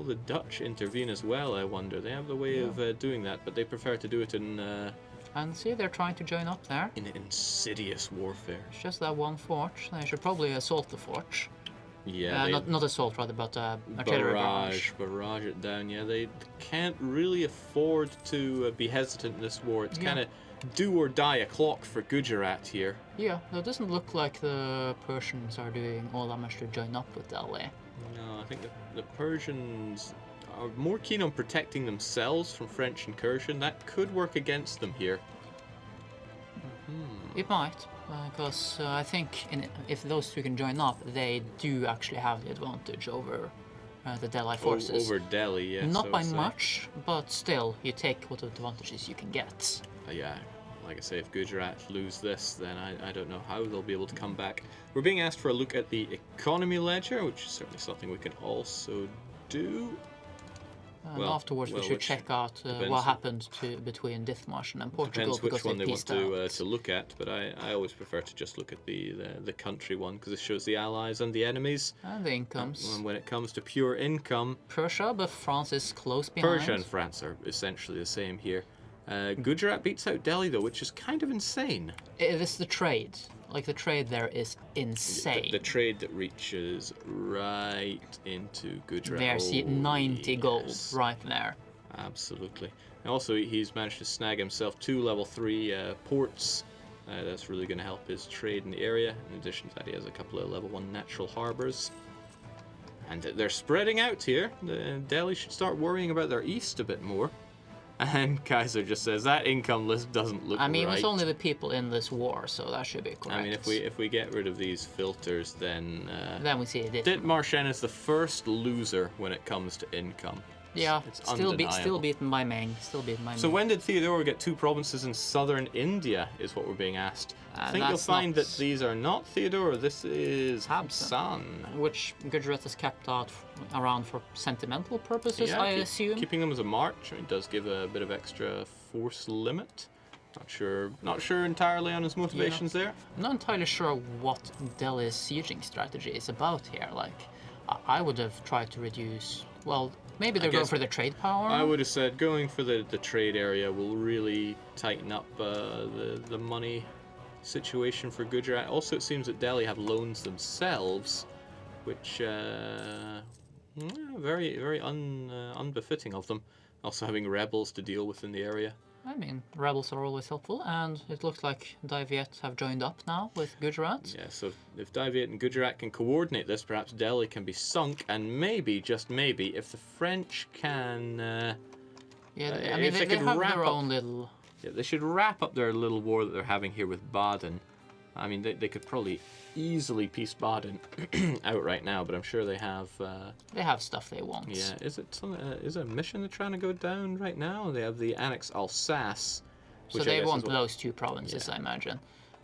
the Dutch intervene as well, I wonder? They have the way of doing that, but they prefer to do it in... and see, they're trying to join up there. in insidious warfare. It's just that one fort. They should probably assault the fort. Yeah, not assault, rather, but artillery barrage. Barrage it down. Yeah, they can't really afford to be hesitant in this war. It's kind of do or die o'clock for Gujarat here. Yeah, it doesn't look like the Persians are doing all that much to join up with Delhi. No, I think the Persians are more keen on protecting themselves from French incursion. That could work against them here. It might, because I think if those two can join up, they do actually have the advantage over the Delhi forces. Over Delhi, yeah. Not by much, but still, you take what advantages you can get. Yeah, like I say, if Gujarat lose this, then I don't know how they'll be able to come back. We're being asked for a look at the economy ledger, which is certainly something we can also do. Afterwards, we should check out what happened between Dithmarschen and Portugal. Depends which one they want to look at, but I always prefer to just look at the country one, because it shows the allies and the enemies. And the incomes. And when it comes to pure income... Prussia, but France is close behind. Persia and France are essentially the same here. Gujarat beats out Delhi, though, which is kind of insane. It is the trade. Like, the trade there is insane. The trade that reaches right into Gujarat. There's 90 gold right there. Absolutely. And also, he's managed to snag himself 2 level 3 ports. That's really going to help his trade in the area. In addition to that, he has a couple of level 1 natural harbors. And they're spreading out here. Delhi should start worrying about their east a bit more. And Kaiser just says that income list doesn't look right. I mean, it's only the people in this war, so that should be correct. I mean, if we get rid of these filters, then we see it. Dithmarschen is the first loser when it comes to income. Yeah, it's still beaten by Ming. So when did Theodore get 2 provinces in southern India, is what we're being asked. I think you'll find that these are not Theodore, this is Habsan. Which Gujarat has kept around for sentimental purposes, I assume. Keeping them as a march, it does give a bit of extra force limit. Not sure entirely on his motivations there. I'm not entirely sure what Delhi's sieging strategy is about here. Like, I would have tried to reduce, well, maybe they're going for the trade power? I would have said going for the trade area will really tighten up the money situation for Gujarat. Also, it seems that Delhi have loans themselves, which very, very unbefitting of them. Also having rebels to deal with in the area. I mean, rebels are always helpful, and it looks like Diaries have joined up now with Gujarat. Yeah, so if Diaries and Gujarat can coordinate this, perhaps Delhi can be sunk, and maybe, just maybe, if the French can... I mean, they have their own little... Yeah, they should wrap up their little war that they're having here with Baden. I mean, they could probably easily piece Baden out right now, but I'm sure they have... they have stuff they want. Yeah, is it a mission they're trying to go down right now? They have the Annex Alsace. So they want those 2 provinces, I imagine.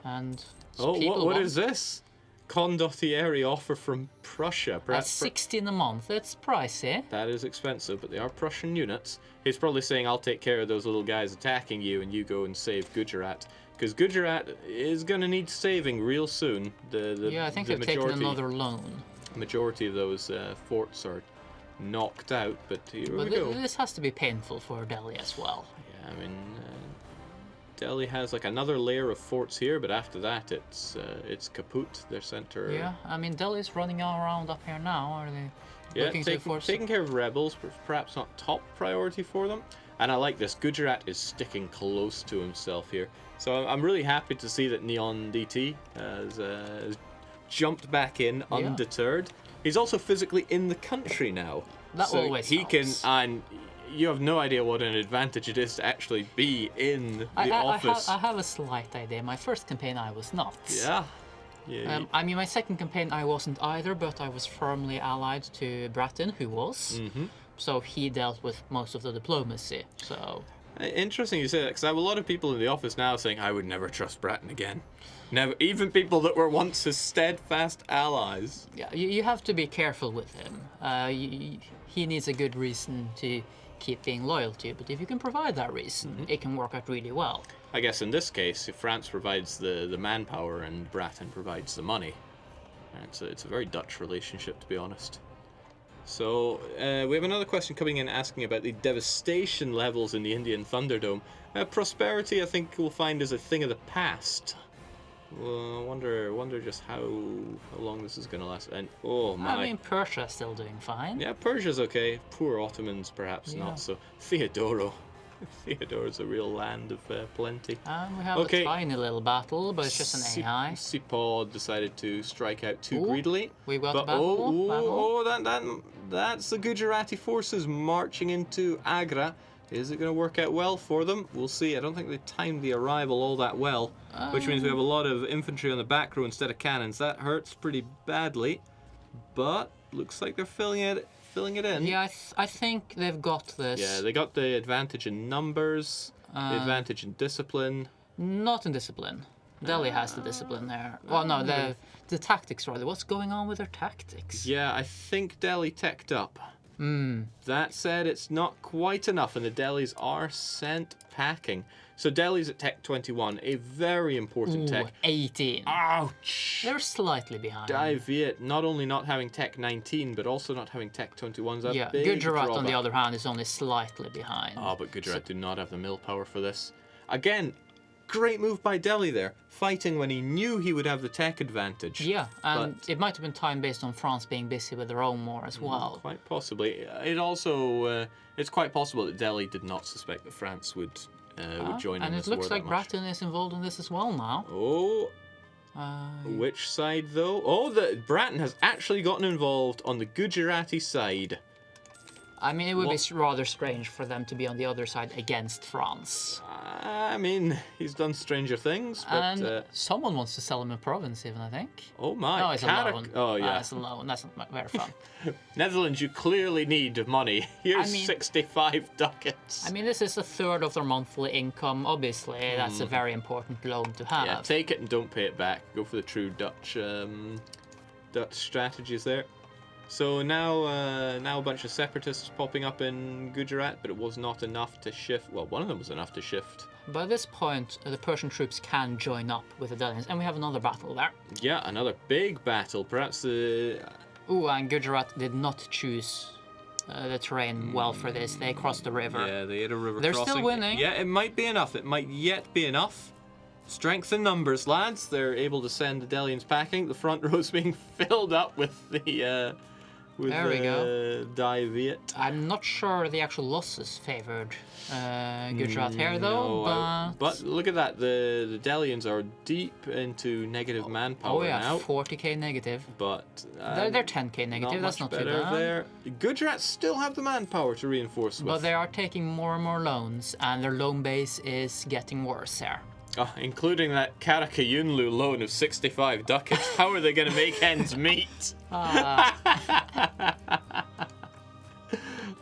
And what is this? Condottieri offer from Prussia. That's 16 a month. It's pricey. That is expensive, but they are Prussian units. He's probably saying, I'll take care of those little guys attacking you, and you go and save Gujarat. Because Gujarat is going to need saving real soon. I think they've taken another loan. The majority of those forts are knocked out, but here we go. This has to be painful for Delhi as well. Yeah, I mean, Delhi has like another layer of forts here, but after that it's kaput, their center. Yeah, I mean, Delhi's running all around up here now. Are they looking to force? Taking care of rebels, but perhaps not top priority for them. And I like this. Gujarat is sticking close to himself here. So I'm really happy to see that Neon DT has jumped back in undeterred. He's also physically in the country now. That always helps. And you have no idea what an advantage it is to actually be in the office. I have a slight idea. My first campaign I was not. Yeah. I mean, my second campaign I wasn't either, but I was firmly allied to Bratton, who was. Mm-hmm. So he dealt with most of the diplomacy. So interesting you say that, because I have a lot of people in the office now saying I would never trust Bratton again. Never, even people that were once his steadfast allies. Yeah, you have to be careful with him. He needs a good reason to keep being loyal to you, but if you can provide that reason, it can work out really well. I guess in this case, if France provides the manpower and Bratton provides the money, it's a very Dutch relationship, to be honest. So we have another question coming in asking about the devastation levels in the Indian Thunderdome. Prosperity, I think we'll find, is a thing of the past. Well, I wonder just how long this is going to last. And oh my! I mean, Persia's still doing fine. Yeah, Persia's okay. Poor Ottomans, perhaps not so. Theodoro. Theodoro's a real land of plenty. And we have a tiny little battle, but it's just an AI. Sipod decided to strike out too greedily. We got the battle. That's the Gujarati forces marching into Agra. Is it going to work out well for them? We'll see. I don't think they timed the arrival all that well, which means we have a lot of infantry on the back row instead of cannons. That hurts pretty badly, but looks like they're filling it in. Yeah, I think they've got this. Yeah, they got the advantage in numbers, the advantage in discipline. Not in discipline. Delhi has the discipline there. Well, no, the tactics rather. What's going on with their tactics? Yeah, I think Delhi teched up. That said, it's not quite enough, and the Delhis are sent packing. So Delhi's at Tech 21, a very important tech. 18. Ouch! They're slightly behind. Diviet, not only not having Tech 19, but also not having Tech 21 is a big Gujarat, drawback. on the other hand, is only slightly behind. Oh, but Gujarat do not have the mill power for this. Again, great move by Delhi there, fighting when he knew he would have the tech advantage. Yeah, and it might have been time based on France being busy with their own war as well. Quite possibly. It also, it's quite possible that Delhi did not suspect that France would join in and this it war looks like that much. Bratton is involved in this as well now. Oh, which side though? Oh, Bratton has actually gotten involved on the Gujarati side. I mean, it would be rather strange for them to be on the other side against France. I mean, he's done stranger things, but... And someone wants to sell him a province even, I think. Oh my. No, it's a loan. Oh, yeah. It's a loan. That's not very fun. Netherlands, you clearly need money. Here's 65 ducats. I mean, this is a third of their monthly income. Obviously, that's a very important loan to have. Yeah, take it and don't pay it back. Go for the true Dutch strategies there. So now a bunch of separatists popping up in Gujarat, but it was not enough to shift. Well, one of them was enough to shift. By this point, the Persian troops can join up with the Delhians, and we have another battle there. Yeah, another big battle. Perhaps the... Ooh, and Gujarat did not choose the terrain well for this. They crossed the river. Yeah, they had a river They're crossing. still winning. Yeah, it might be enough. It might yet be enough. Strength in numbers, lads. They're able to send the Delhians packing. The front row's being filled up with the... there we go. Diviet. I'm not sure the actual losses favoured Gujarat here, though. No, but look at that. The Delians are deep into negative manpower now. 40k negative. But they're 10k negative. That's not too bad. There. Gujarat still have the manpower to reinforce with. But they are taking more and more loans, and their loan base is getting worse here. Including that Karakayunlu loan of 65 ducats. How are they going to make ends meet?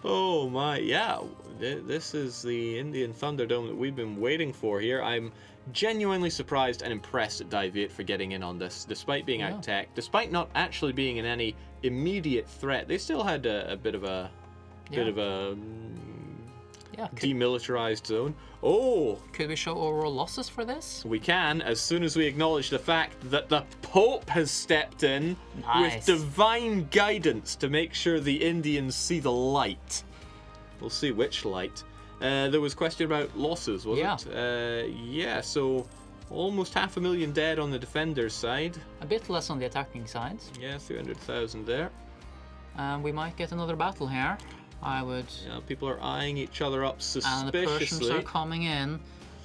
Oh my, yeah. This is the Indian Thunderdome that we've been waiting for here. I'm genuinely surprised and impressed at Diviet for getting in on this, despite being out tech, despite not actually being in any immediate threat. They still had a bit of a demilitarized zone. Oh! Could we show overall losses for this? We can, as soon as we acknowledge the fact that the Pope has stepped in with divine guidance to make sure the Indians see the light. We'll see which light. There was a question about losses, wasn't it? Yeah, so almost 500,000 dead on the defenders' side. A bit less on the attacking side. Yeah, 300,000 there. We might get another battle here. I would. Yeah, people are eyeing each other up suspiciously. And the Persians are coming in.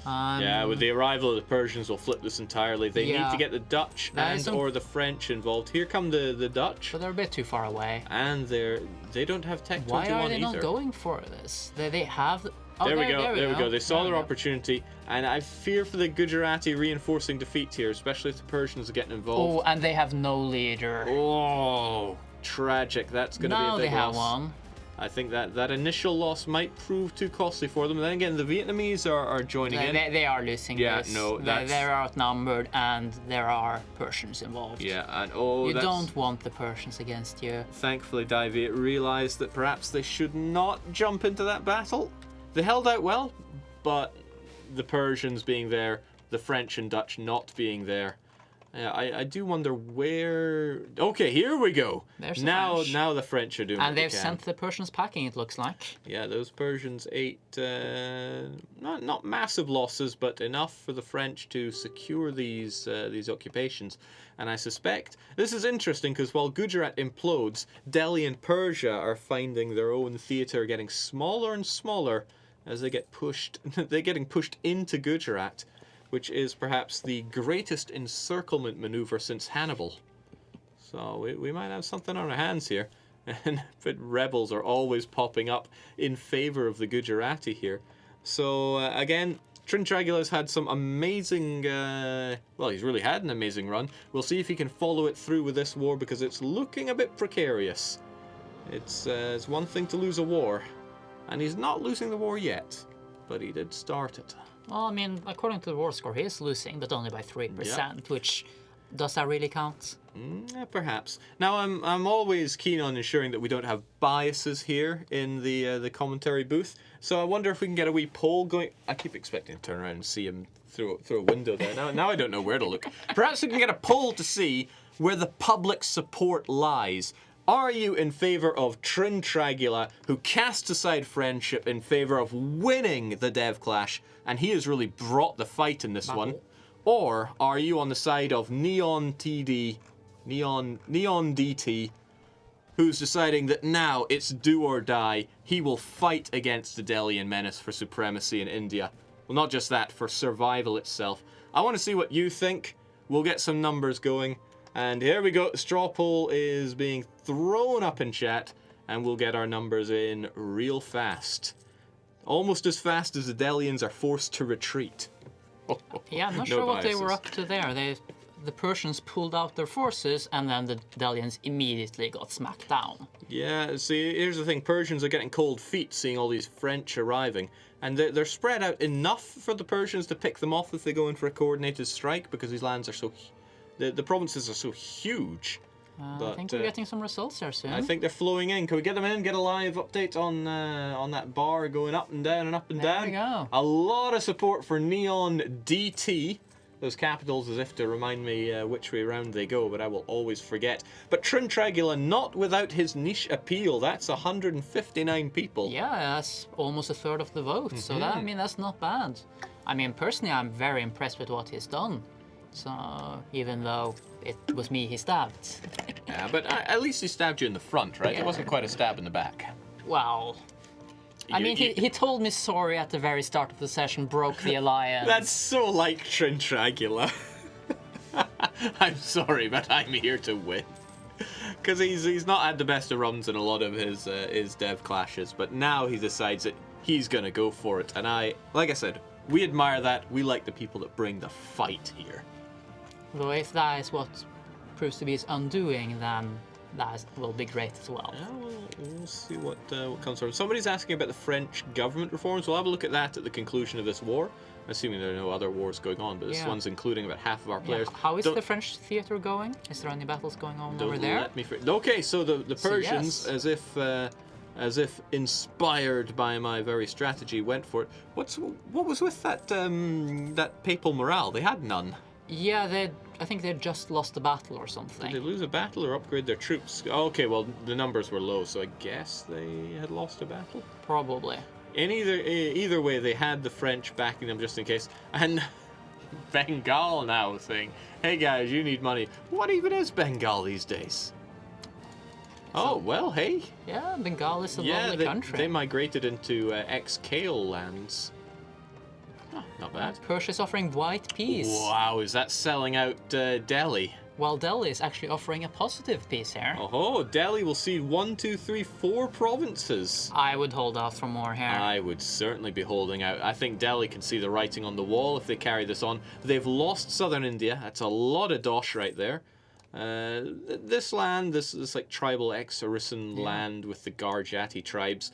Yeah, with the arrival of the Persians, we'll flip this entirely. They need to get the Dutch or the French involved. Here come the Dutch. But they're a bit too far away. And they don't have Tech 21 Why either. are they not going for this? They have... Oh, there we go. They saw their opportunity, and I fear for the Gujarati reinforcing defeat here, especially if the Persians are getting involved. Oh, and they have no leader. Oh, tragic. That's going to be a big loss. Now they have one. I think that initial loss might prove too costly for them. Then again, the Vietnamese are joining in. They are losing this. No, they're outnumbered, and there are Persians involved. Yeah, and you don't want the Persians against you. Thankfully, Diviet realised that perhaps they should not jump into that battle. They held out well, but the Persians being there, the French and Dutch not being there, I do wonder where... Okay, here we go. There's the now French. Now the French are doing And what they they've can. sent the Persians packing, it looks like. Yeah, those Persians ate not massive losses, but enough for the French to secure these occupations. And I suspect this is interesting because while Gujarat implodes, Delhi and Persia are finding their own theatre getting smaller and smaller as they get pushed. They're getting pushed into Gujarat, which is perhaps the greatest encirclement maneuver since Hannibal. So we might have something on our hands here. And but rebels are always popping up in favor of the Gujarati here. So again, Trintragula's had some amazing... well, he's really had an amazing run. We'll see if he can follow it through with this war because it's looking a bit precarious. It's one thing to lose a war, and he's not losing the war yet, but he did start it. Well, I mean, according to the war score, he is losing, but only by 3%, which... Does that really count? Perhaps. Now, I'm always keen on ensuring that we don't have biases here in the commentary booth. So I wonder if we can get a wee poll going. I keep expecting to turn around and see him through a window there. Now I don't know where to look. Perhaps we can get a poll to see where the public support lies. Are you in favor of Trintragula, who casts aside friendship in favor of winning the Dev Clash, and he has really brought the fight in this one? Or are you on the side of Neon DT, who's deciding that now it's do or die? He will fight against the Delian menace for supremacy in India. Well, not just that, for survival itself. I want to see what you think. We'll get some numbers going. And here we go. Straw poll is being thrown up in chat, and we'll get our numbers in real fast. Almost as fast as the Delians are forced to retreat. Yeah, I'm not sure what they were up to there. The Persians pulled out their forces, and then the Delians immediately got smacked down. Yeah, see, here's the thing. Persians are getting cold feet seeing all these French arriving. And they're spread out enough for the Persians to pick them off if they go in for a coordinated strike, because these lands are so... The provinces are so huge. I think we're getting some results here soon. I think they're flowing in. Can we get them in? Get a live update on that bar going up and down and up and down? There we go. A lot of support for Neon DT. Those capitals as if to remind me which way round they go, but I will always forget. But Trintragula, not without his niche appeal. That's 159 people. Yeah, that's almost a third of the vote. So that, I mean, that's not bad. I mean, personally, I'm very impressed with what he's done. So even though it was me he stabbed. Yeah, but at least he stabbed you in the front, right? Yeah. It wasn't quite a stab in the back. Well, I mean, he told me sorry at the very start of the session, broke the alliance. That's so like Trintragula. I'm sorry, but I'm here to win. Because he's not had the best of runs in a lot of his dev clashes, but now he decides that he's going to go for it. And like I said, we admire that. We like the people that bring the fight here. Though if that is what proves to be his undoing, then that will be great as well. Yeah, we'll see what comes from. Somebody's asking about the French government reforms. We'll have a look at that at the conclusion of this war. Assuming there are no other wars going on, but this one's including about half of our players. Yeah. How is the French theatre going? Is there any battles going on over there? Let me okay, so the Persians, yes. as if inspired by my very strategy, went for it. What was with that papal morale? They had none. Yeah, I think they just lost a battle or something. Did they lose a battle or upgrade their troops? Okay, well the numbers were low, so I guess they had lost a battle. Probably. In either way, they had the French backing them just in case. And Bengal now saying, "Hey guys, you need money." What even is Bengal these days? Oh well, hey. Yeah, Bengal is a lovely country. They migrated into ex-Kale lands. Oh, not bad. Persia's offering white peace. Wow, is that selling out Delhi? Well, Delhi is actually offering a positive peace here. Oh, Delhi will cede 1, 2, 3, 4 provinces. I would hold out for more here. I would certainly be holding out. I think Delhi can see the writing on the wall if they carry this on. They've lost southern India. That's a lot of dosh right there. This land, this like tribal ex-Arisan land with the Garjati tribes,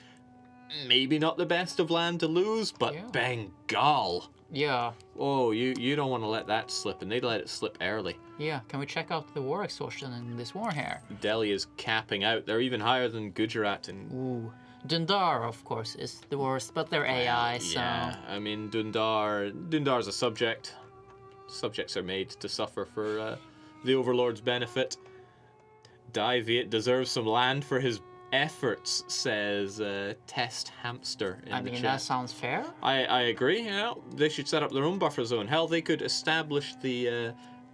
maybe not the best of land to lose, but Bengal. Yeah. Oh, you don't want to let that slip, and they'd let it slip early. Yeah, can we check out the war exhaustion in this war here? Delhi is capping out. They're even higher than Gujarat. Ooh. Dundar, of course, is the worst, but they're AI, so... Yeah, I mean, Dundar's a subject. Subjects are made to suffer for the Overlord's benefit. Diviet deserves some land for his efforts, says Test Hamster in the chat. that sounds fair. I agree. You know, they should set up their own buffer zone. Hell, they could establish the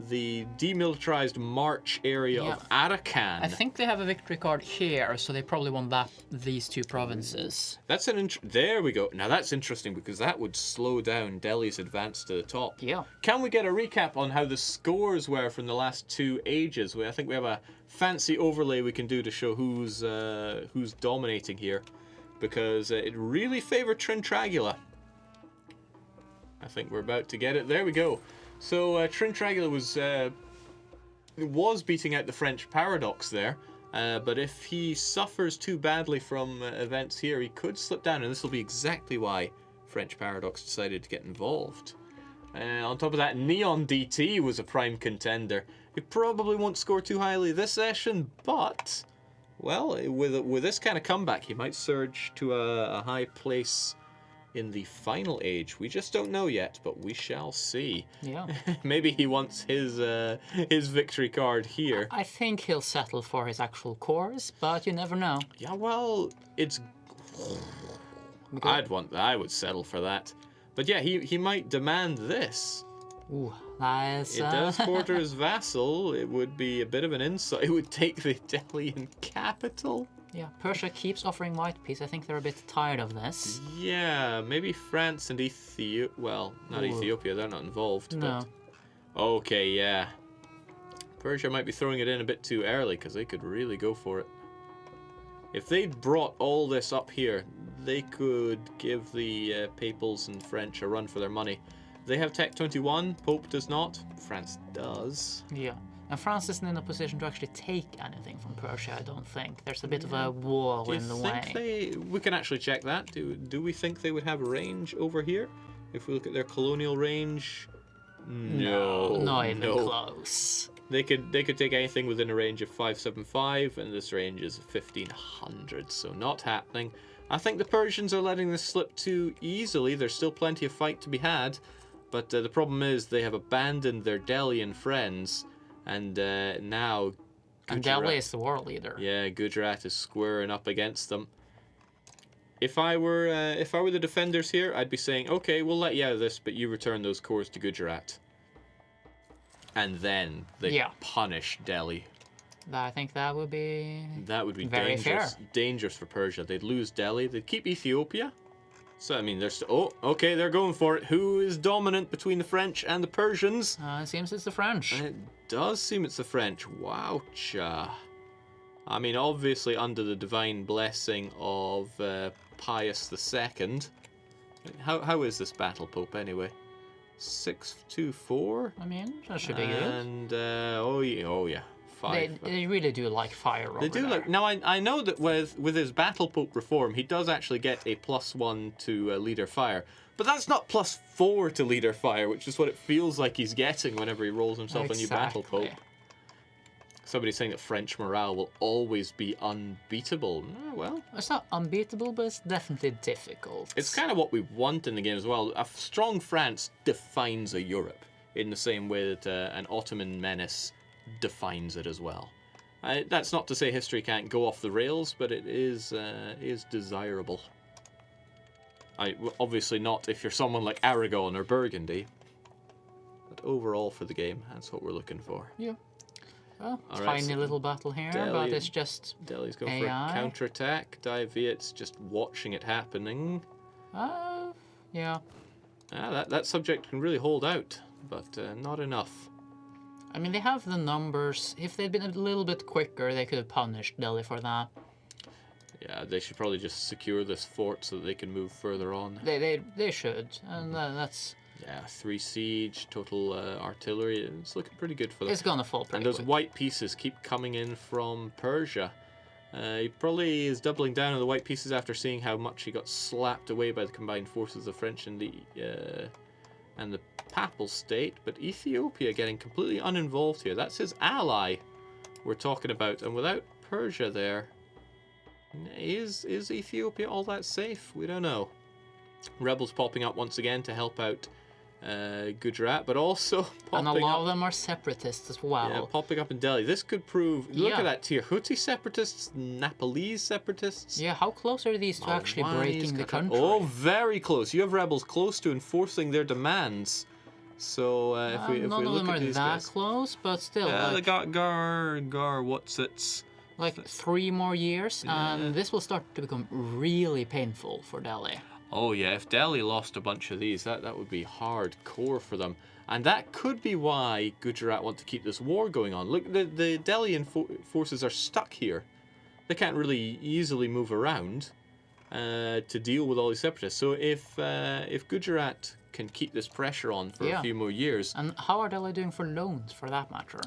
demilitarized march area of Arakan. I think they have a victory card here, so they probably want these two provinces. That's there we go. Now that's interesting because that would slow down Delhi's advance to the top. Yeah. Can we get a recap on how the scores were from the last 2 ages? I think we have a fancy overlay we can do to show who's dominating here, because it really favored Trintragula. I think we're about to get it. There we go. So Trintragula was beating out the French paradox there, but if he suffers too badly from events here, he could slip down, and this will be exactly why French paradox decided to get involved. On top of that, Neon DT was a prime contender. He probably won't score too highly this session, but, well, with this kind of comeback, he might surge to a high place in the final age. We just don't know yet, but we shall see. Yeah. Maybe he wants his victory card here. I think he'll settle for his actual cores, but you never know. Yeah, well, it's... I would settle for that. But yeah, he might demand this. Ooh, that is... It does quarter his vassal. It would be a bit of an insult. It would take the Delian capital. Yeah, Persia keeps offering white peace. I think they're a bit tired of this. Yeah, maybe France and Ethiopia. Well, not Ethiopia, they're not involved. No. But... Okay, yeah. Persia might be throwing it in a bit too early because they could really go for it. If they'd brought all this up here, they could give the Papals and French a run for their money. They have Tech 21, Pope does not, France does. Yeah. And France isn't in a position to actually take anything from Persia, I don't think. There's a bit of a wall in the way. We can actually check that. Do we think they would have range over here? If we look at their colonial range, no. Not even close. They could take anything within a range of 575, and this range is 1500, so not happening. I think the Persians are letting this slip too easily. There's still plenty of fight to be had, but the problem is they have abandoned their Delian friends. And now Gujarat, and Delhi is the world leader. Yeah, Gujarat is squaring up against them. If I were the defenders here, I'd be saying, okay, we'll let you out of this, but you return those cores to Gujarat. And then they punish Delhi. I think that would be very dangerous for Persia. They'd lose Delhi. They'd keep Ethiopia. So I mean, they're going for it. Who is dominant between the French and the Persians? It seems it's the French. It does seem it's the French. Wowcha. I mean, obviously under the divine blessing of Pius II. How is this battle, Pope, anyway? 6-2-4? I mean, that should be good. And, oh yeah. They really do like fire over there. Now, I know that with his Battle Pope reform, he does actually get a +1 to leader fire. But that's not +4 to leader fire, which is what it feels like he's getting whenever he rolls himself a new Battle Pope. Somebody's saying that French morale will always be unbeatable. Well, it's not unbeatable, but it's definitely difficult. It's kind of what we want in the game as well. A strong France defines a Europe in the same way that an Ottoman menace defines it as well. That's not to say history can't go off the rails, but it is desirable. Obviously not if you're someone like Aragon or Burgundy, but overall for the game, that's what we're looking for. Yeah. Well, right, tiny little battle here, but it's just Delhi's going AI. for a counterattack. Diviet's just watching it happening. Yeah. That subject can really hold out, but not enough. I mean, they have the numbers. If they'd been a little bit quicker, they could have punished Delhi for that. Yeah, they should probably just secure this fort so that they can move further on. They should, and that's... Yeah, 3 siege, total artillery. It's looking pretty good for them. It's gonna fall pretty And those quick. white pieces keep coming in from Persia. He probably is doubling down on the white pieces after seeing how much he got slapped away by the combined forces of the French and the Papal State. But Ethiopia getting completely uninvolved here. That's his ally we're talking about. And without Persia there, is Ethiopia all that safe? We don't know. Rebels popping up once again to help out Gujarat, but also And a popping lot up. of them are separatists as well. Yeah, popping up in Delhi. This could prove. Look Yeah. at that tier. Houthi separatists, Nepalese separatists. Yeah, how close are these to actually Malwani's breaking the got- country? Oh, very close. You have rebels close to enforcing their demands. So if we None of look them at are these that guys, close, but still, yeah, they like, got Gar. What's its? like 3 more years, and this will start to become really painful for Delhi. Oh yeah, if Delhi lost a bunch of these, that would be hardcore for them. And that could be why Gujarat want to keep this war going on. Look, the Delhian forces are stuck here. They can't really easily move around to deal with all these separatists. So if Gujarat can keep this pressure on for a few more years... And how are Delhi doing for loans, for that matter?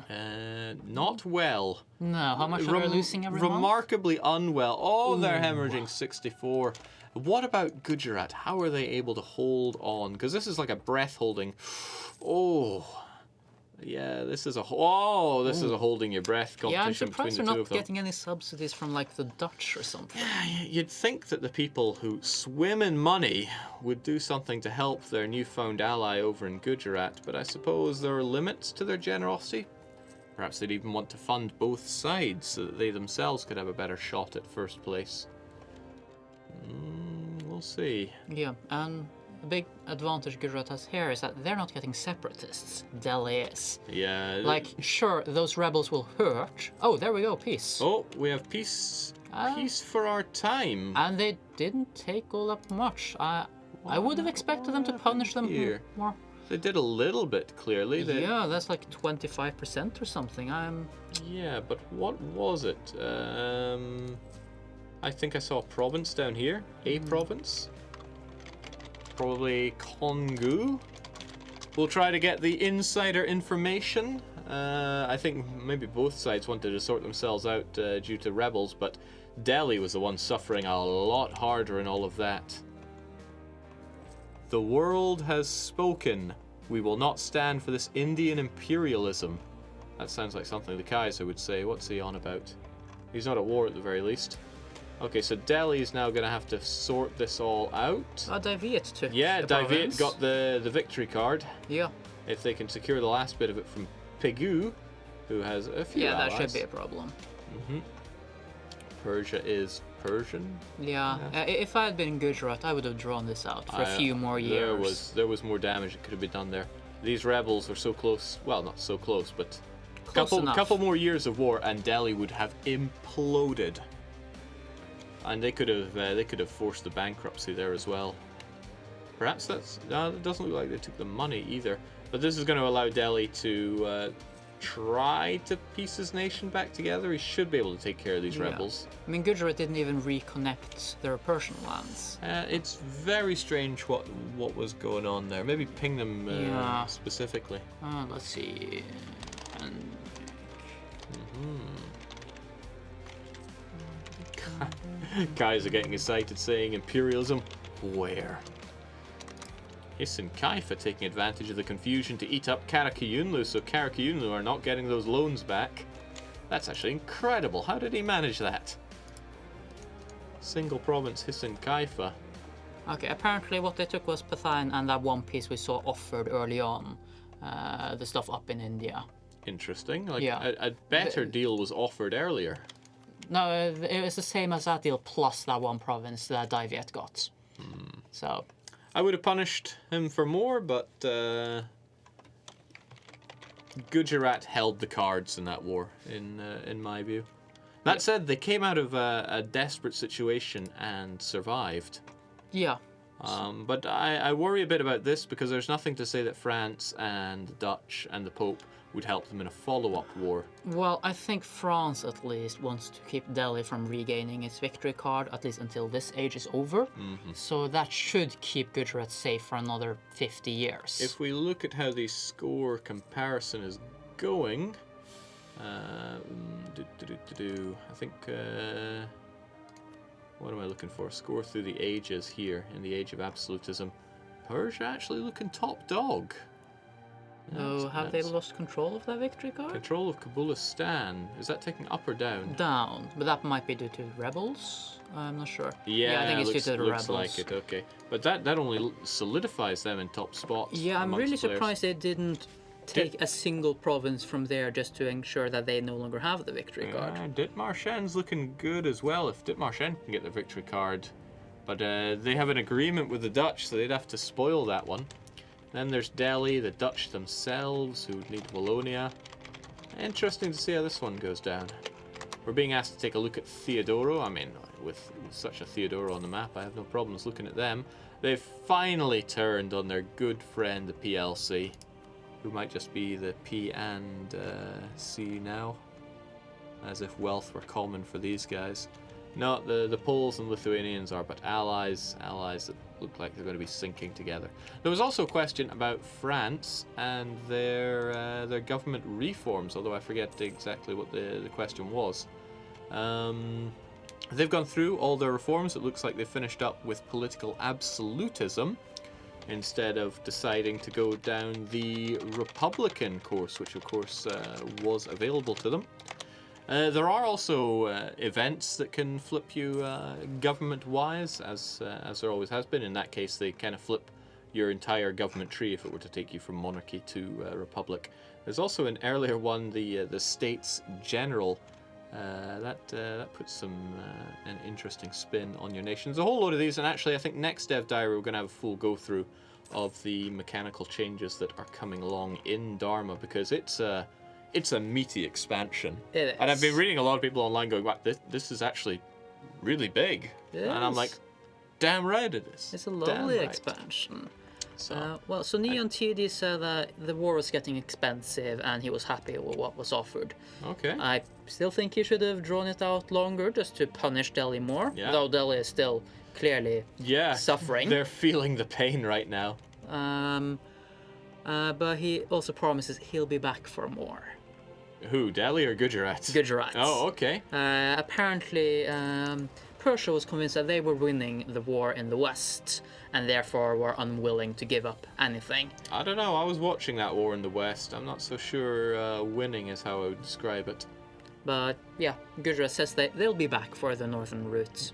Not well. No, how much are they losing every month? Remarkably unwell. Oh, they're hemorrhaging 64. What about Gujarat? How are they able to hold on? Because this is like a breath holding. Oh, yeah, this is a holding your breath Yeah, I'm competition between surprised the they're two not of them. getting any subsidies from, like, the Dutch or something. You'd think that the people who swim in money would do something to help their newfound ally over in Gujarat, but I suppose there are limits to their generosity. Perhaps they'd even want to fund both sides so that they themselves could have a better shot at first place. We'll see. Yeah, and the big advantage Gujarat has here is that they're not getting separatists. Delhi is. Yeah. Like, sure, those rebels will hurt. Oh, there we go, peace. Oh, we have peace. Peace for our time. And they didn't take all that much. I would have expected them to punish them here? more. They did a little bit, clearly. Yeah, that's like 25% or something. Yeah, but what was it? I think I saw a province down here. A province? Probably Kongu. We'll try to get the insider information. I think maybe both sides wanted to sort themselves out due to rebels, but Delhi was the one suffering a lot harder in all of that. The world has spoken. We will not stand for this Indian imperialism. That sounds like something the Kaiser would say. What's he on about? He's not at war at the very least. Okay, so Delhi is now going to have to sort this all out. Daviet took Yeah, the Daviet province. got the victory card. Yeah. If they can secure the last bit of it from Pegu, who has a few allies. That should be a problem. Persia is Persian. Yeah. If I had been in Gujarat, I would have drawn this out for a few more years. There was more damage that could have been done there. These rebels were so close. Well, not so close, but couple more years of war, and Delhi would have imploded. And they could have forced the bankruptcy there as well. Perhaps it doesn't look like they took the money either. But this is going to allow Delhi to try to piece his nation back together. He should be able to take care of these rebels. I mean, Gujarat didn't even reconnect their Persian lands. It's very strange what was going on there. Maybe ping them specifically. Let's see. Guys are getting excited saying imperialism. Where? Hisn Kaifa taking advantage of the confusion to eat up Karakayunlu, so Karakayunlu are not getting those loans back. That's actually incredible. How did he manage that? Single province Hisn Kaifa. Okay, apparently what they took was Pathan and that one piece we saw offered early on. The stuff up in India. Interesting. Like a better deal was offered earlier. No, it was the same as that deal plus that one province that Daviet got. So I would have punished him for more, but Gujarat held the cards in that war, in my view. That said, they came out of a desperate situation and survived. Yeah. But I worry a bit about this because there's nothing to say that France and the Dutch and the Pope would help them in a follow-up war. Well, I think France at least wants to keep Delhi from regaining its victory card, at least until this age is over. So that should keep Gujarat safe for another 50 years. If we look at how the score comparison is going, I think, what am I looking for? Score through the ages here, in the age of absolutism. Persia actually looking top dog. So have they lost control of that victory card? Control of Kabulistan. Is that taking up or down? Down, but that might be due to rebels. I'm not sure. Yeah, I think it's due to the looks rebels. like it. Okay, but that only solidifies them in top spots. Yeah, I'm really amongst players. surprised they didn't take a single province from there just to ensure that they no longer have the victory card. Dithmarshen's looking good as well. If Dithmarshen can get the victory card, but they have an agreement with the Dutch, so they'd have to spoil that one. Then there's Delhi, the Dutch themselves, who need Wallonia. Interesting to see how this one goes down. We're being asked to take a look at Theodoro. I mean, with such a Theodoro on the map, I have no problems looking at them. They've finally turned on their good friend, the PLC, who might just be the P and C now, as if wealth were common for these guys. No, the Poles and Lithuanians are but allies that look like they're going to be sinking together. There was also a question about France and their government reforms, although I forget exactly what the question was. They've gone through all their reforms. It looks like they finished up with political absolutism instead of deciding to go down the Republican course, which of course was available to them. There are also events that can flip you government-wise, as there always has been. In that case, they kind of flip your entire government tree if it were to take you from monarchy to republic. There's also an earlier one, the States General. That puts an interesting spin on your nation. There's a whole load of these, and actually I think next Dev Diary we're going to have a full go-through of the mechanical changes that are coming along in Dharma, because it's a meaty expansion. It is. And I've been reading a lot of people online going, wow, this is actually really big. And I'm like, damn right it is. It's a lovely expansion. So, so Neon TD said that the war was getting expensive and he was happy with what was offered. okay. I still think he should have drawn it out longer just to punish Delhi more, Yeah. though Delhi is still clearly suffering. They're feeling the pain right now. But he also promises he'll be back for more. Who, Delhi or Gujarat? Gujarat. Oh, okay. Apparently, Persia was convinced that they were winning the war in the West and therefore were unwilling to give up anything. I don't know. I was watching that war in the West. I'm not so sure winning is how I would describe it. But yeah, Gujarat says they'll be back for the northern route.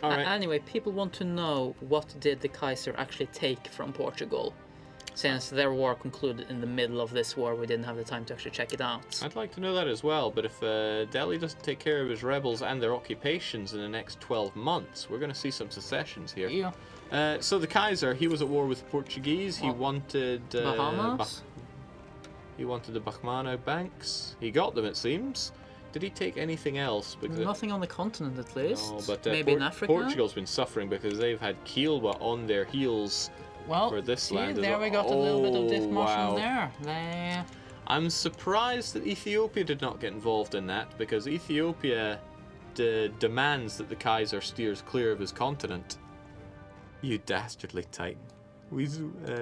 All right. Anyway, people want to know, what did the Kaiser actually take from Portugal? Since their war concluded in the middle of this war, we didn't have the time to actually check it out. I'd like to know that as well, but if Delhi doesn't take care of his rebels and their occupations in the next 12 months, we're going to see some secessions here. Yeah. So the Kaiser, he was at war with the Portuguese. He wanted Bahamas? he wanted the Bahmano banks. He got them, it seems. Did he take anything else? Because Nothing on the continent, at least. no, but Maybe in Africa? Portugal's been suffering because they've had Kilwa on their heels. Well, for this land as there well. we got a little bit of Dithmarschen Wow. there. I'm surprised that Ethiopia did not get involved in that, because Ethiopia demands that the Kaiser steers clear of his continent. You dastardly titan. We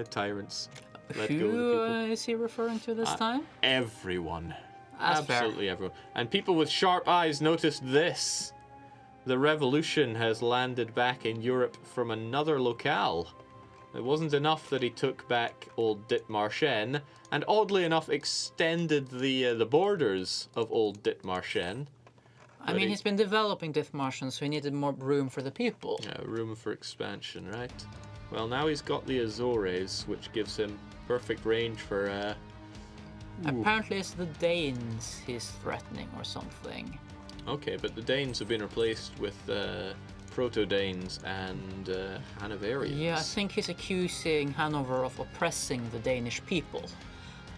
tyrants. Let go of the Who people. is he referring to this time? Everyone. That's fair. Absolutely everyone. And people with sharp eyes noticed this. The revolution has landed back in Europe from another locale. It wasn't enough that he took back old Dithmarshen, and oddly enough extended the borders of old Dithmarshen. I mean, he's been developing Dithmarschen, so he needed more room for the people. Yeah, room for expansion, right? Well, now he's got the Azores, which gives him perfect range for... Apparently it's the Danes he's threatening or something. Okay, but the Danes have been replaced with Proto-Danes and Hanoverians. Yeah, I think he's accusing Hanover of oppressing the Danish people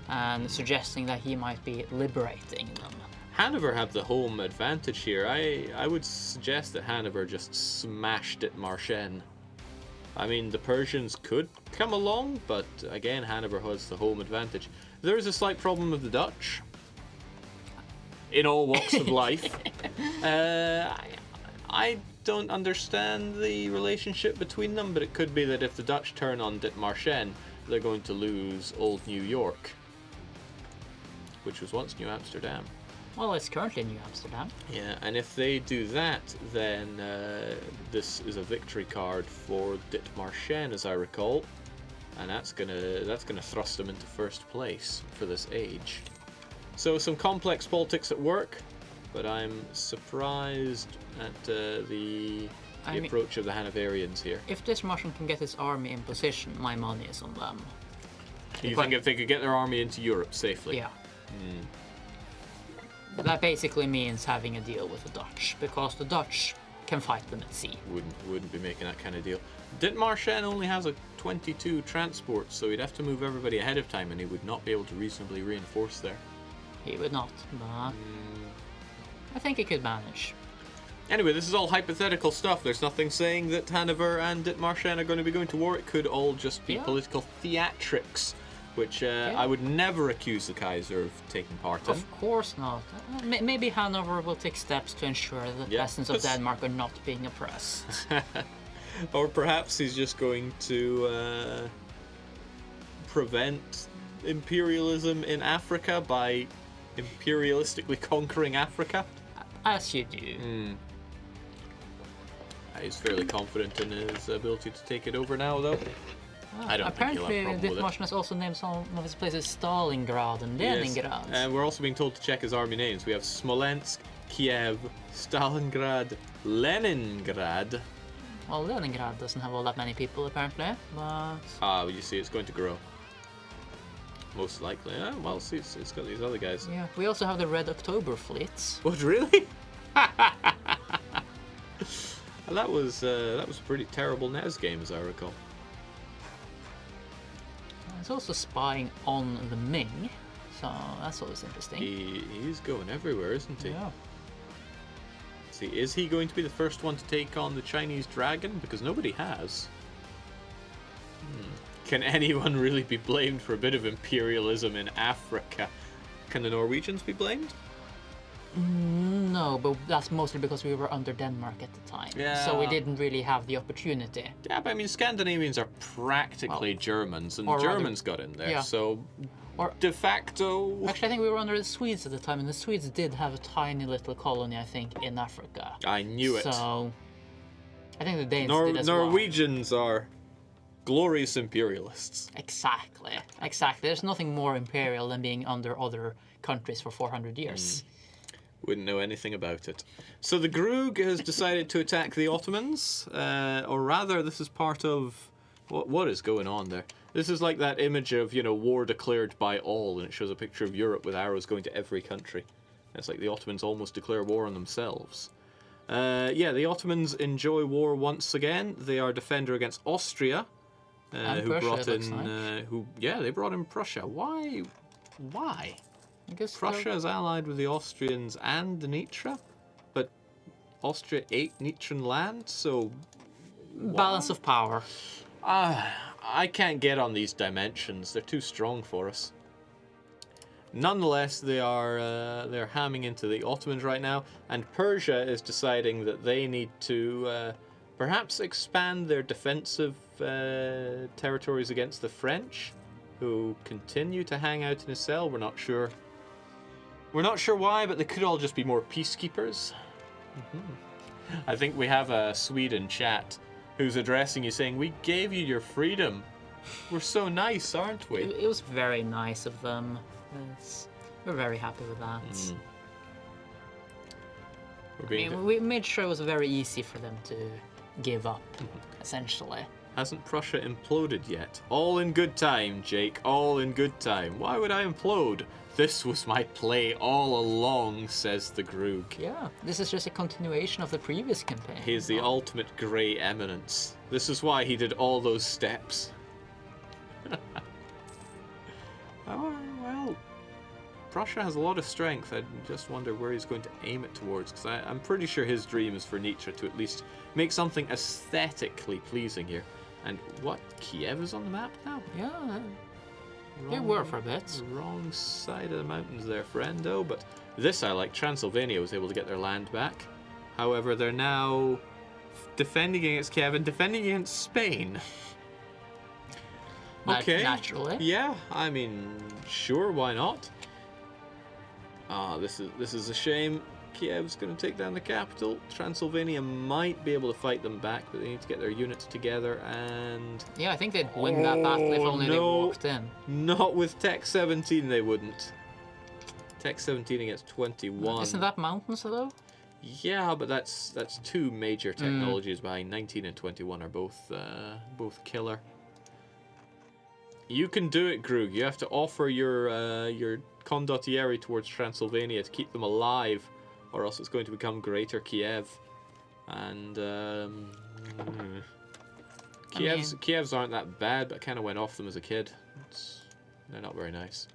and suggesting that he might be liberating them. Hanover have the home advantage here. I would suggest that Hanover just smashed Dithmarshen. I mean, the Persians could come along, but again, Hanover has the home advantage. There is a slight problem with the Dutch in all walks of life. I don't understand the relationship between them, but it could be that if the Dutch turn on Dithmarshen, they're going to lose old New York, which was once New Amsterdam. Well, it's currently New Amsterdam. Yeah, and if they do that, then this is a victory card for Dithmarshen, as I recall. and that's gonna thrust him into first place for this age. So some complex politics at work, but I'm surprised at the approach of the Hanoverians here. If this Martian can get his army in position, my money is on them. You think if they could get their army into Europe safely? Yeah. That basically means having a deal with the Dutch, because the Dutch can fight them at sea. Wouldn't be making that kind of deal. Dithmarschen only has a 22 transport, so he'd have to move everybody ahead of time, and he would not be able to reasonably reinforce there. He would not, but I think he could manage. Anyway, this is all hypothetical stuff. There's nothing saying that Hanover and Dithmarschen are going to be going to war. It could all just be political theatrics, which I would never accuse the Kaiser of taking part in. Of course not. Maybe Hanover will take steps to ensure that the peasants of Denmark are not being oppressed. Or perhaps he's just going to prevent imperialism in Africa by imperialistically conquering Africa. As you do. He's fairly confident in his ability to take it over now, though. I don't think he'll have a problem with it. Dithmarschen has also named some of his places Stalingrad and Leningrad. Yes. And we're also being told to check his army names. We have Smolensk, Kiev, Stalingrad, Leningrad. Well, Leningrad doesn't have all that many people, apparently, but... You see, it's going to grow. Most likely. Well, see, it's got these other guys. Yeah, we also have the Red October fleets. What, really? That was a pretty terrible NES game, as I recall. He's also spying on the Ming, so that's always interesting. He's going everywhere, isn't he? Yeah. See, is he going to be the first one to take on the Chinese dragon? Because nobody has. Can anyone really be blamed for a bit of imperialism in Africa? Can the Norwegians be blamed? No, but that's mostly because we were under Denmark at the time. Yeah. So we didn't really have the opportunity. Yeah, but I mean, Scandinavians are practically Germans, and Germans got in there, so de facto... Actually, I think we were under the Swedes at the time, and the Swedes did have a tiny little colony, I think, in Africa. I knew it. So, I think the Danes did as well. Norwegians are glorious imperialists. Exactly. There's nothing more imperial than being under other countries for 400 years. Wouldn't know anything about it. So the Grug has decided to attack the Ottomans, or rather, this is part of what is going on there. This is like that image of, war declared by all, and it shows a picture of Europe with arrows going to every country. It's like the Ottomans almost declare war on themselves. The Ottomans enjoy war once again. They are defender against Austria, who Prussia, brought in, they brought in Prussia. Why? Prussia is allied with the Austrians and the Nitra, but Austria ate Nitran land, so... Balance of power. I can't get on these dimensions. They're too strong for us. Nonetheless, they're hamming into the Ottomans right now, and Persia is deciding that they need to perhaps expand their defensive territories against the French, who continue to hang out in a cell. We're not sure. We're not sure why, but they could all just be more peacekeepers. I think we have a Swede in chat who's addressing you saying, "We gave you your freedom. We're so nice, aren't we?" It was very nice of them. We're very happy with that. We made sure it was very easy for them to give up, essentially. Hasn't Prussia imploded yet? All in good time, Jake. All in good time. Why would I implode? This was my play all along, says the Grug. Yeah, this is just a continuation of the previous campaign. He's the ultimate grey eminence. This is why he did all those steps. Well, Prussia has a lot of strength. I just wonder where he's going to aim it towards, because I'm pretty sure his dream is for Nietzsche to at least make something aesthetically pleasing here. And what? Kiev is on the map now? Yeah. They were for a bit. Wrong side of the mountains there, friendo. But this I like. Transylvania was able to get their land back. However, they're now defending against Kiev and defending against Spain. Okay. Naturally. Yeah, I mean, sure, why not? This is a shame. Kiev's going to take down the capital. Transylvania might be able to fight them back, but they need to get their units together and... Yeah, I think they'd win that battle if only they walked in. Not with Tech 17, they wouldn't. Tech 17 against 21. Isn't that mountains, though? Yeah, but that's two major technologies behind. 19 and 21 are both killer. You can do it, Grug. You have to offer your condottieri towards Transylvania to keep them alive, or else it's going to become Greater Kiev. And Kiev's aren't that bad, but I kind of went off them as a kid. They're not very nice.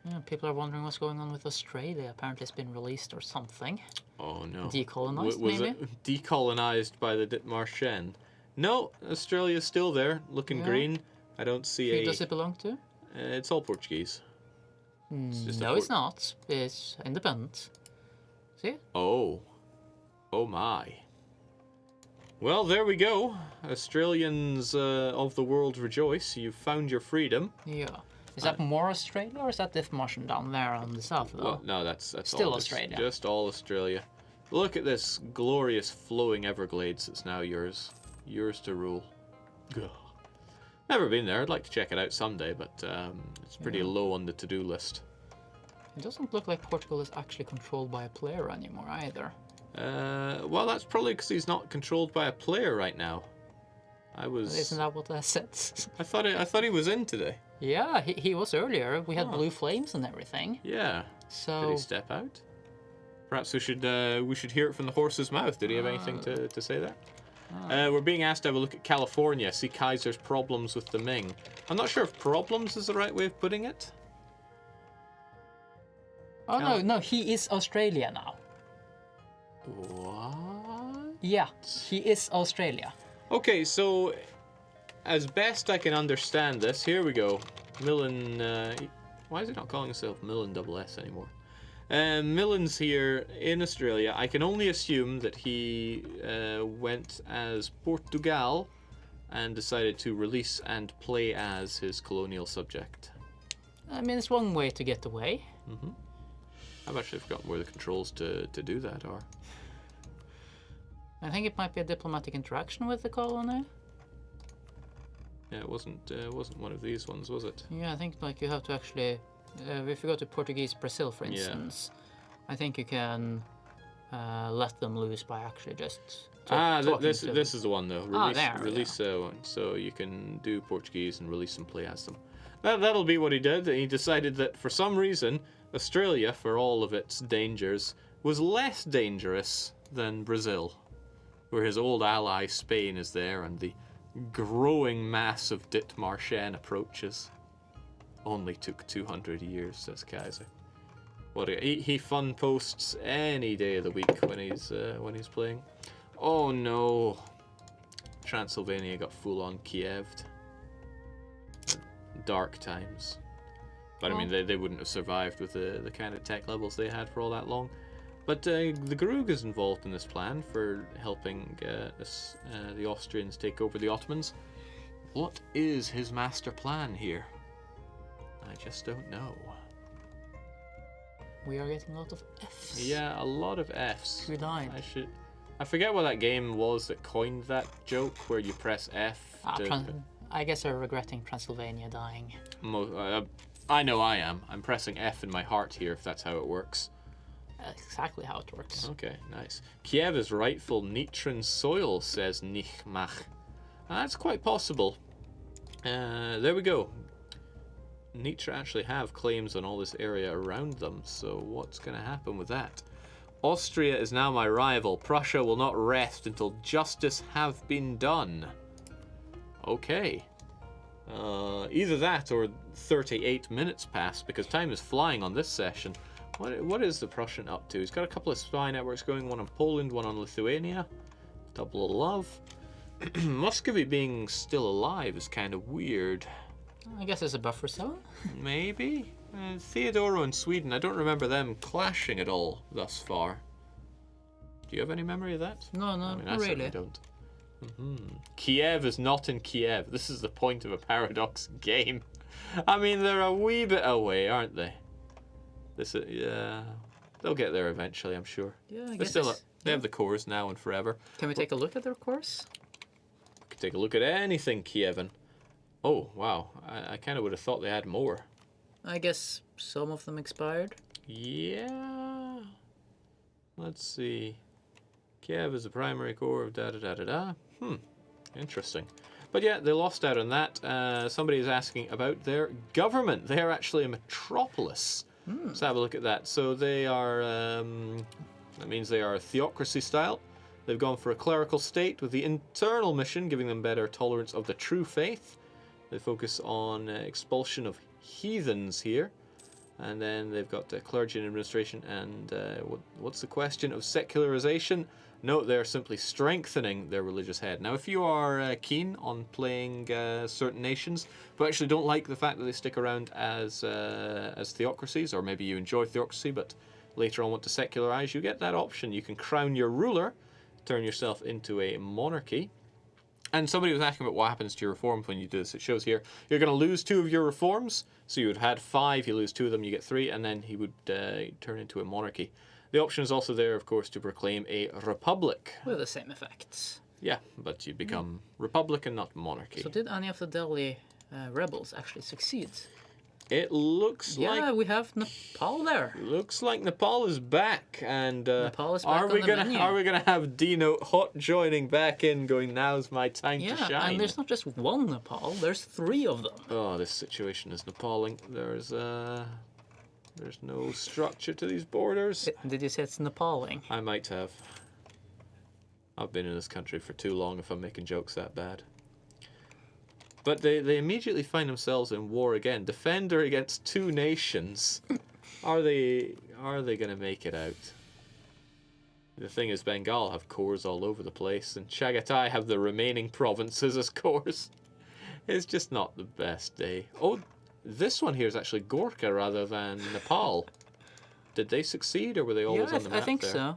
Yeah, people are wondering what's going on with Australia. Apparently it's been released or something. Oh no. Decolonized, Was maybe? it decolonized by the Dithmarschen? No, Australia's still there, looking green. I don't see Who does it belong to? It's all Portuguese. No, it's not. It's independent. See? Oh. Oh my. Well, there we go. Australians of the world rejoice. You've found your freedom. Yeah. Is that more Australia, or is that Dithmarschen down there on the south, though? Well, no, that's still all Australia. Just all Australia. Look at this glorious flowing Everglades that's now yours. Yours to rule. Ugh. Never been there. I'd like to check it out someday, but it's pretty low on the to-do list. It doesn't look like Portugal is actually controlled by a player anymore, either. Well, that's probably because he's not controlled by a player right now. Isn't that what I said? I thought he was in today. Yeah, he was earlier. We had blue flames and everything. Yeah. So did he step out? Perhaps we should hear it from the horse's mouth. Did he have anything to say there? We're being asked to have a look at California, see Kaiser's problems with the Ming. I'm not sure if problems is the right way of putting it. Oh, no, he is Australia now. What? Yeah, he is Australia. Okay, so as best I can understand this, here we go. Millen, why is he not calling himself Millen double S anymore? Millen's here in Australia. I can only assume that he went as Portugal and decided to release and play as his colonial subject. I mean, it's one way to get away. Mm-hmm. I've actually forgotten where the controls to do that are. I think it might be a diplomatic interaction with the colony. Yeah, it wasn't one of these ones, was it? Yeah, I think like you have to actually, if you go to Portuguese Brazil, for instance, I think you can let them loose by actually just. This is the one though. Release one, so you can do Portuguese and release and play as them. That'll be what he did. He decided that for some reason Australia, for all of its dangers, was less dangerous than Brazil, where his old ally Spain is there and the growing mass of Dithmarschen approaches. Only took 200 years, says Kaiser. He fun posts any day of the week when he's playing. Oh no, Transylvania got full on Kiev'd. Dark times. But I mean, they wouldn't have survived with the kind of tech levels they had for all that long. But the Grug is involved in this plan for helping the Austrians take over the Ottomans. What is his master plan here? I just don't know. We are getting a lot of Fs. Yeah, a lot of Fs. Who died? I forget what that game was that coined that joke where you press F. I guess they're regretting Transylvania dying. I know I am. I'm pressing F in my heart here, if that's how it works. That's exactly how it works. Okay, nice. Kiev is rightful Nitran soil, says Nichmach. That's quite possible. There we go. Nitra actually have claims on all this area around them, so what's going to happen with that? Austria is now my rival. Prussia will not rest until justice have been done. Okay. Either that or 38 minutes pass, because time is flying on this session. What is the Prussian up to? He's got a couple of spy networks going, one on Poland, one on Lithuania. Double of love. Muscovy being still alive is kind of weird. I guess it's a buffer zone. Maybe. Theodoro and Sweden, I don't remember them clashing at all thus far. Do you have any memory of that? No, not I really. certainly don't. Kiev is not in Kiev. This is the point of a paradox game. I mean, they're a wee bit away, aren't they? Yeah. they'll get there eventually, I'm sure. Yeah, I They guess still it's- they have the cores now and forever. Can we take a look at their course? We could take a look at anything, Kievan. Oh, wow. I kind of would have thought they had more. I guess some of them expired. Yeah. Let's see. Kiev is the primary core of da-da-da-da-da. Interesting. But yeah, they lost out on that. Somebody is asking about their government. They are actually a metropolis. Let's have a look at that. So they are, that means they are a theocracy style. They've gone for a clerical state with the internal mission giving them better tolerance of the true faith. They focus on expulsion of heathens here. And then they've got clergy and administration. And what's the question of secularization? No, they're simply strengthening their religious head. Now, if you are keen on playing certain nations, but actually don't like the fact that they stick around as theocracies, or maybe you enjoy theocracy, but later on want to secularize, you get that option. You can crown your ruler, turn yourself into a monarchy. And somebody was asking about what happens to your reforms when you do this. It shows here, you're going to lose 2 of your reforms. So you would have had 5, you lose 2 of them, you get 3, and then he would turn into a monarchy. The option is also there, of course, to proclaim a republic. With the same effects. Yeah, but you become republic and not monarchy. So did any of the Delhi rebels actually succeed? It looks like... Yeah, we have Nepal there. Looks like Nepal is back, and Nepal is back are we on the gonna menu. are we gonna have Dino hot joining back in, going now's my time to shine? Yeah, and there's not just one Nepal, there's 3 of them. Oh, this situation is appalling. There's no structure to these borders. Did you say it's Nepaling? I might have. I've been in this country for too long if I'm making jokes that bad. But they immediately find themselves in war again. Defender against 2 nations. Are they gonna make it out? The thing is, Bengal have cores all over the place, and Chagatai have the remaining provinces as cores. It's just not the best day. Oh, this one here is actually Gorkha rather than Nepal. Did they succeed, or were they always on the map I think there? so.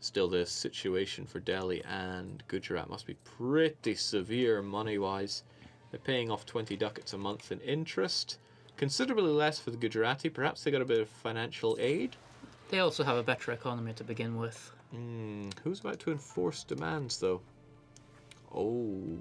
Still, the situation for Delhi and Gujarat must be pretty severe money-wise. They're paying off 20 ducats a month in interest. Considerably less for the Gujarati. Perhaps they got a bit of financial aid. They also have a better economy to begin with. Who's about to enforce demands, though? Oh,